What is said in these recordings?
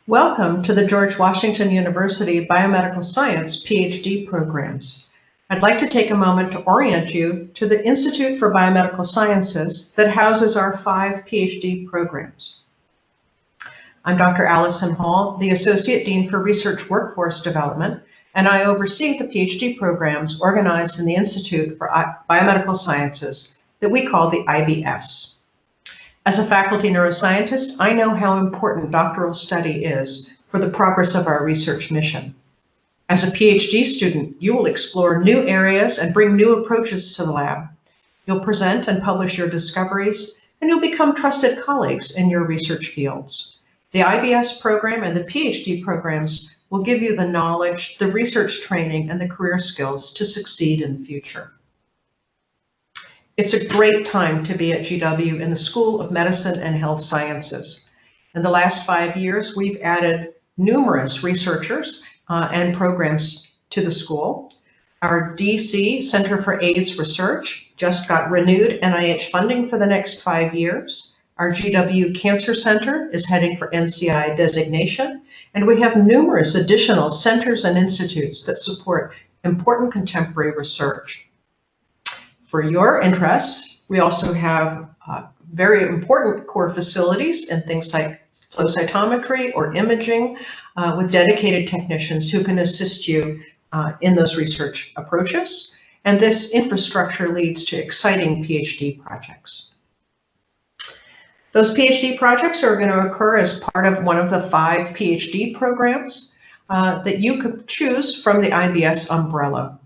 Welcome to the George Washington University Biomedical Science PhD programs. I'd like to take a moment to orient you to the Institute for Biomedical Sciences that houses our 5 PhD programs. I'm Dr. Allison Hall, the Associate Dean for Research Workforce Development, and I oversee the PhD programs organized in the Institute for Biomedical Sciences that we call the IBS. As a faculty neuroscientist, I know how important doctoral study is for the progress of our research mission. As a PhD student, you will explore new areas and bring new approaches to the lab. You'll present and publish your discoveries, and you'll become trusted colleagues in your research fields. The IBS program and the PhD programs will give you the knowledge, the research training, and the career skills to succeed in the future. It's a great time to be at GW in the School of Medicine and Health Sciences. In the last 5 years, we've added numerous researchers and programs to the school. Our DC, Center for AIDS Research, just got renewed NIH funding for the next 5 years. Our GW Cancer Center is heading for NCI designation, and we have numerous additional centers and institutes that support important contemporary research. For your interests, we also have very important core facilities in things like flow cytometry or imaging with dedicated technicians who can assist you in those research approaches. And this infrastructure leads to exciting PhD projects. Those PhD projects are going to occur as part of one of the 5 PhD programs that you could choose from the IBS umbrella.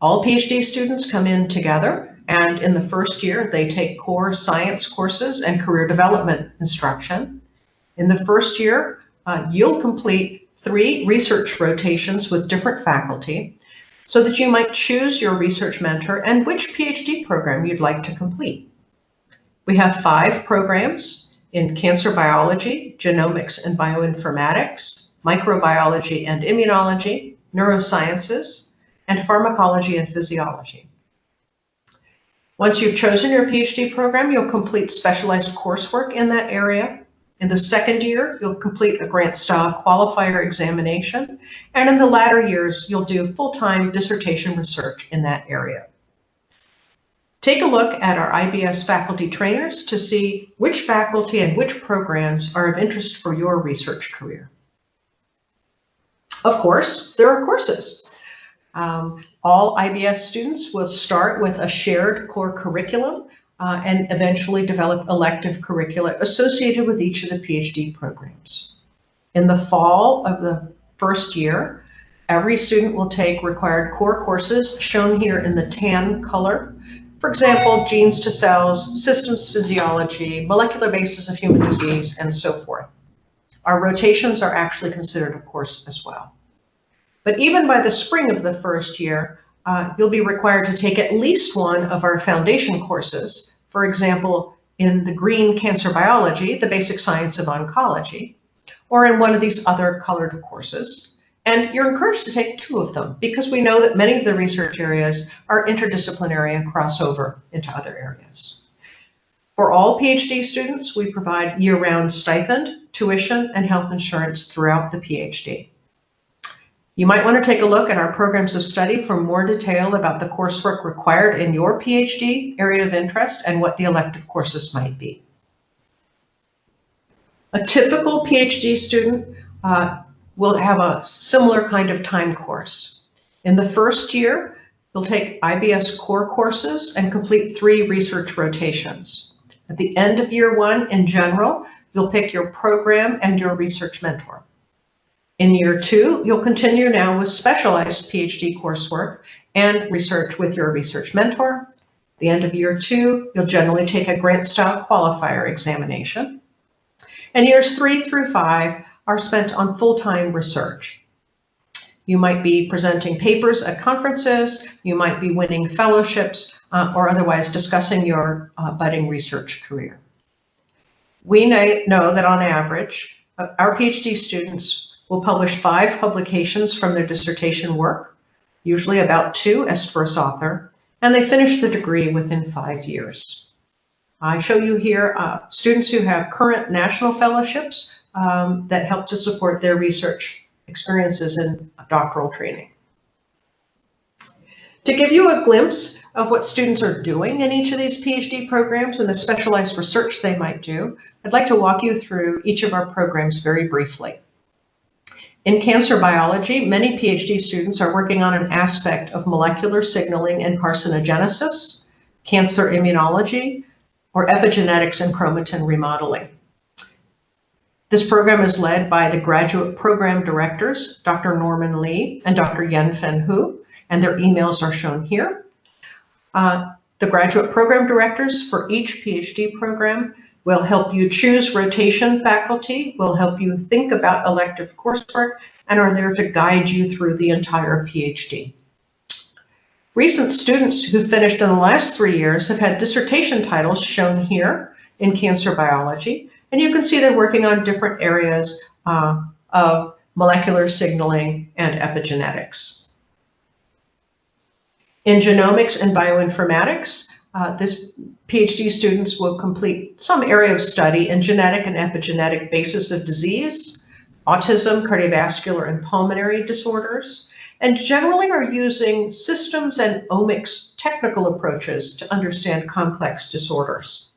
All PhD students come in together, and in the first year, they take core science courses and career development instruction. In the first year, you'll complete 3 research rotations with different faculty so that you might choose your research mentor and which PhD program you'd like to complete. We have 5 programs in cancer biology, genomics and bioinformatics, microbiology and immunology, neurosciences, and pharmacology and physiology. Once you've chosen your PhD program, you'll complete specialized coursework in that area. In the second year, you'll complete a grant-style qualifier examination, and in the latter years, you'll do full-time dissertation research in that area. Take a look at our IBS faculty trainers to see which faculty and which programs are of interest for your research career. Of course, there are courses. All IBS students will start with a shared core curriculum and eventually develop elective curricula associated with each of the PhD programs. In the fall of the first year, every student will take required core courses shown here in the tan color. For example, genes to cells, systems physiology, molecular basis of human disease, and so forth. Our rotations are actually considered a course as well. But even by the spring of the first year, you'll be required to take at least one of our foundation courses. For example, in the green cancer biology, the basic science of oncology, or in one of these other colored courses. And you're encouraged to take 2 of them because we know that many of the research areas are interdisciplinary and cross over into other areas. For all PhD students, we provide year-round stipend, tuition, and health insurance throughout the PhD. You might want to take a look at our programs of study for more detail about the coursework required in your PhD area of interest and what the elective courses might be. A typical PhD student will have a similar kind of time course. In the first year, you'll take IBS core courses and complete 3 research rotations. At the end of year 1, in general, you'll pick your program and your research mentor. In year 2, you'll continue now with specialized PhD coursework and research with your research mentor. At the end of year 2, you'll generally take a grant-style qualifier examination. And years 3 through 5 are spent on full-time research. You might be presenting papers at conferences, you might be winning fellowships, or otherwise discussing your budding research career. We know that on average, our PhD students will publish 5 publications from their dissertation work, usually about 2 as first author, and they finish the degree within 5 years. I show you here students who have current national fellowships that help to support their research experiences in doctoral training. To give you a glimpse of what students are doing in each of these PhD programs and the specialized research they might do, I'd like to walk you through each of our programs very briefly. In cancer biology, many PhD students are working on an aspect of molecular signaling and carcinogenesis, cancer immunology, or epigenetics and chromatin remodeling. This program is led by the graduate program directors, Dr. Norman Lee and Dr. Yen-Fen Hu, and their emails are shown here. The graduate program directors for each PhD program will help you choose rotation faculty, will help you think about elective coursework, and are there to guide you through the entire PhD. Recent students who finished in the last 3 years have had dissertation titles shown here in cancer biology, and you can see they're working on different areas of molecular signaling and epigenetics. In genomics and bioinformatics, this PhD students will complete some area of study in genetic and epigenetic basis of disease, autism, cardiovascular, and pulmonary disorders, and generally are using systems and omics technical approaches to understand complex disorders.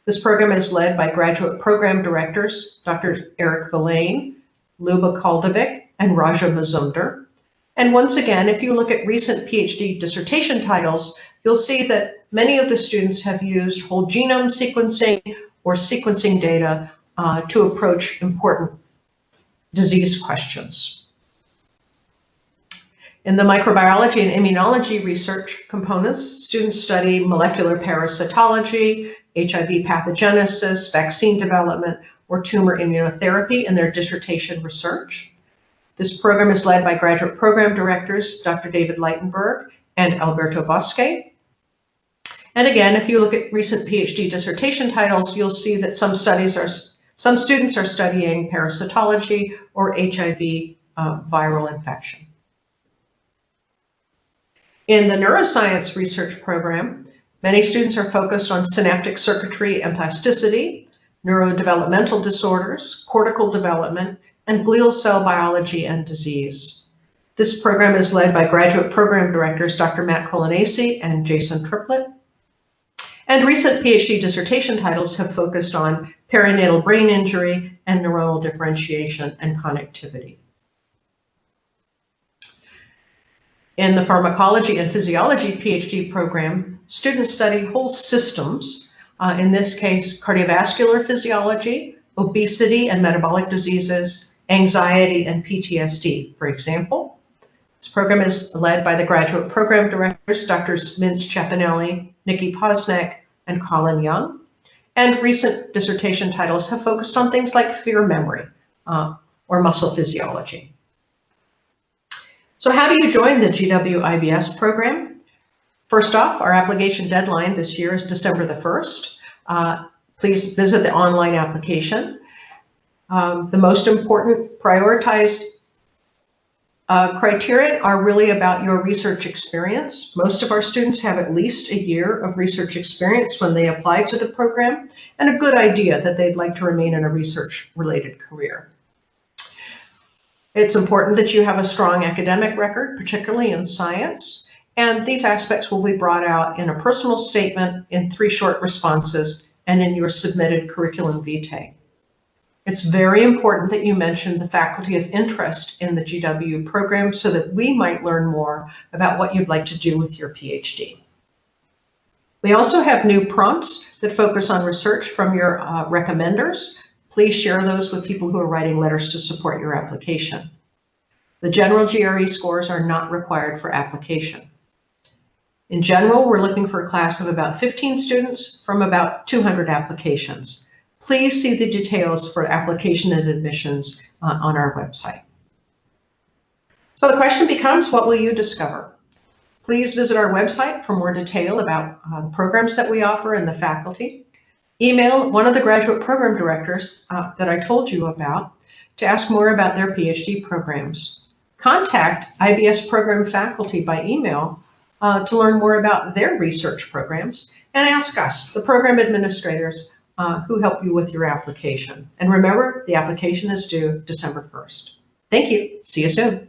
This program is led by graduate program directors, Dr. Eric Villain, Luba Kaldovic, and Raja Mazumdar. And once again, if you look at recent PhD dissertation titles, you'll see that many of the students have used whole genome sequencing or sequencing data to approach important disease questions. In the microbiology and immunology research components, students study molecular parasitology, HIV pathogenesis, vaccine development, or tumor immunotherapy in their dissertation research. This program is led by graduate program directors, Dr. David Leitenberg and Alberto Bosque. And again, if you look at recent PhD dissertation titles, you'll see that some students are studying parasitology or HIV viral infection. In the neuroscience research program, many students are focused on synaptic circuitry and plasticity, neurodevelopmental disorders, cortical development, and glial cell biology and disease. This program is led by graduate program directors Dr. Matt Colanesi and Jason Triplett. And recent PhD dissertation titles have focused on perinatal brain injury and neuronal differentiation and connectivity. In the pharmacology and physiology PhD program, students study whole systems, in this case, cardiovascular physiology, obesity and metabolic diseases, anxiety and PTSD, for example. This program is led by the graduate program directors, Drs. Minch Chapinelli, Nikki Posnack, and Colin Young. And recent dissertation titles have focused on things like fear memory or muscle physiology. So how do you join the GW IBS program? First off, our application deadline this year is December the 1st. Please visit the online application. The most important prioritized criteria are really about your research experience. Most of our students have at least a year of research experience when they apply to the program, and a good idea that they'd like to remain in a research-related career. It's important that you have a strong academic record, particularly in science, and these aspects will be brought out in a personal statement, in 3 short responses, and in your submitted curriculum vitae. It's very important that you mention the faculty of interest in the GW program so that we might learn more about what you'd like to do with your PhD. We also have new prompts that focus on research from your recommenders. Please share those with people who are writing letters to support your application. The general GRE scores are not required for application. In general, we're looking for a class of about 15 students from about 200 applications. Please see the details for application and admissions on our website. So the question becomes, what will you discover? Please visit our website for more detail about the programs that we offer and the faculty. Email one of the graduate program directors that I told you about to ask more about their PhD programs. Contact IBS program faculty by email to learn more about their research programs, and ask us, the program administrators, who help you with your application. And remember, the application is due December 1st. Thank you. See you soon.